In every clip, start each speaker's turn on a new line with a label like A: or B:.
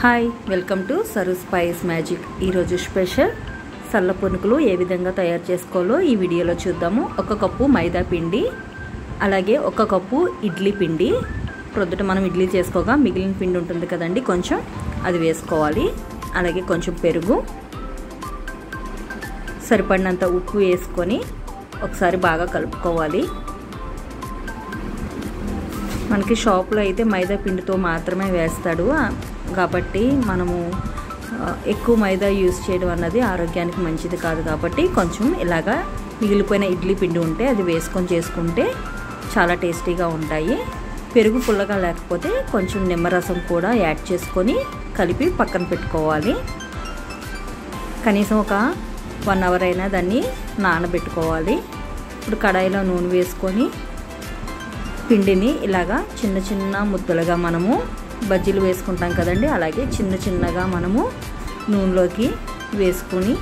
A: Hi welcome to sir spice magic. ఈరోజు special సల్ల పునుకులు ఏ విధంగా తయారు చేసుకోవాలో ఈ వీడియోలో చూద్దాము। 1 కప్పు మైదా పిండి, అలాగే 1 కప్పు ఇడ్లీ పిండి। ప్రొద్దుట మనం ఇడ్లీ చేసుకోగా మిగిలిన పిండి ఉంటుంది కదండి, కొంచెం అది వేసుకోవాలి। అలాగే కొంచెం పెరుగు, సరిపడినంత ఉప్పు వేసుకొని ఒకసారి బాగా కలుపుకోవాలి। మనకి షాప్లో అయితే మైదా పిండితో మాత్రమే వేస్తాడు కాబట్టి మనము ఎక్కువ మైదా యూస్ చేయడం అన్నది ఆరోగ్యానికి మంచిది కాదు కాబట్టి కొంచెం ఇలాగా మిగిలిపోయిన ఇడ్లీ పిండి ఉంటే అది వేసుకొని చేసుకుంటే చాలా టేస్టీగా ఉంటాయి। పెరుగు పుల్లగా లేకపోతే కొంచెం నిమ్మరసం కూడా యాడ్ చేసుకొని కలిపి పక్కన పెట్టుకోవాలి। కనీసం ఒక 1 అవర్ అయినా దాన్ని నానబెట్టుకోవాలి। ఇప్పుడు కడాయిలో నూనె వేసుకొని పిండిని ఇలాగా చిన్న చిన్న ముద్దలుగా మనము బజ్జీలు వేసుకుంటాం కదండి, అలాగే చిన్న చిన్నగా మనము నూనెలోకి వేసుకొని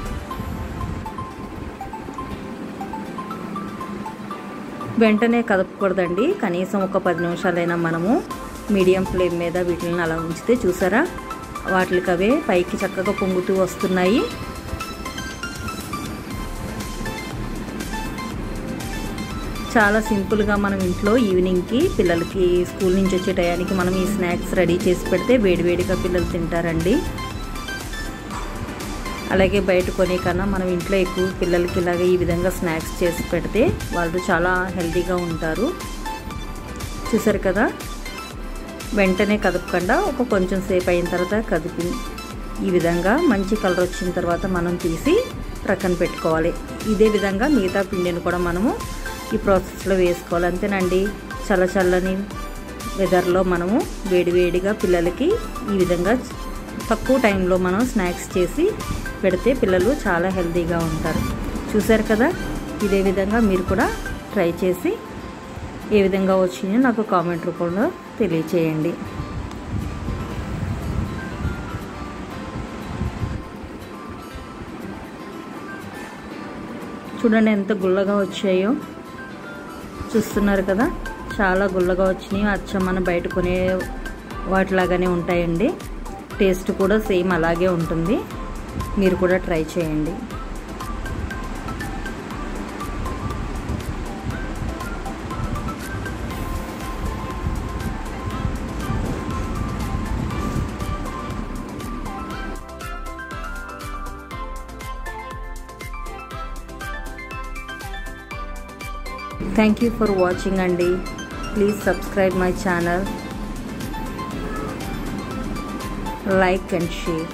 A: వెంటనే కదపకూడదండి। కనీసం ఒక 10 నిమిషాలైనా మనము మీడియం ఫ్లేమ్ మీద వీటిని అలా ఉంచితే చూసారా వాటికి అవే పైకి చక్కగా పొంగుతూ వస్తున్నాయి। చాలా సింపుల్గా మనం ఇంట్లో ఈవినింగ్కి పిల్లలకి స్కూల్ నుంచి వచ్చే టయానికి మనం ఈ స్నాక్స్ రెడీ చేసి పెడితే వేడివేడిగా పిల్లలు తింటారండి। అలాగే బయట కొనే కన్నా మనం ఇంట్లో ఎక్కువ పిల్లలకి ఇలాగ ఈ విధంగా స్నాక్స్ చేసి పెడితే వాళ్ళు చాలా హెల్తీగా ఉంటారు। చూసారు కదా, వెంటనే కదపకుండా ఒక కొంచెం సేపు అయిన తర్వాత కదిపి ఈ విధంగా మంచి కలర్ వచ్చిన తర్వాత మనం తీసి ప్రక్కన పెట్టుకోవాలి। ఇదే విధంగా మిగతా పిండిని కూడా మనము ఈ ప్రాసెస్లో వేసుకోవాలి। అంతేనండి, చల్లని వెదర్లో మనము వేడివేడిగా పిల్లలకి ఈ విధంగా తక్కువ టైంలో మనం స్నాక్స్ చేసి పెడితే పిల్లలు చాలా హెల్తీగా ఉంటారు। చూసారు కదా, ఇదే విధంగా మీరు కూడా ట్రై చేసి ఏ విధంగా వచ్చిందో నాకు కామెంట్ రూపంలో తెలియచేయండి। చూడండి ఎంత గుల్లగా వచ్చాయో, చూస్తున్నారు కదా, చాలా గుల్లగా వచ్చినాయి। అచ్చం మనం బయట కొనే వాటిలాగానే ఉంటాయండి, టేస్ట్ కూడా సేమ్ అలాగే ఉంటుంది। మీరు కూడా ట్రై చేయండి। Thank you for watching Andy. Please subscribe my channel, like and share.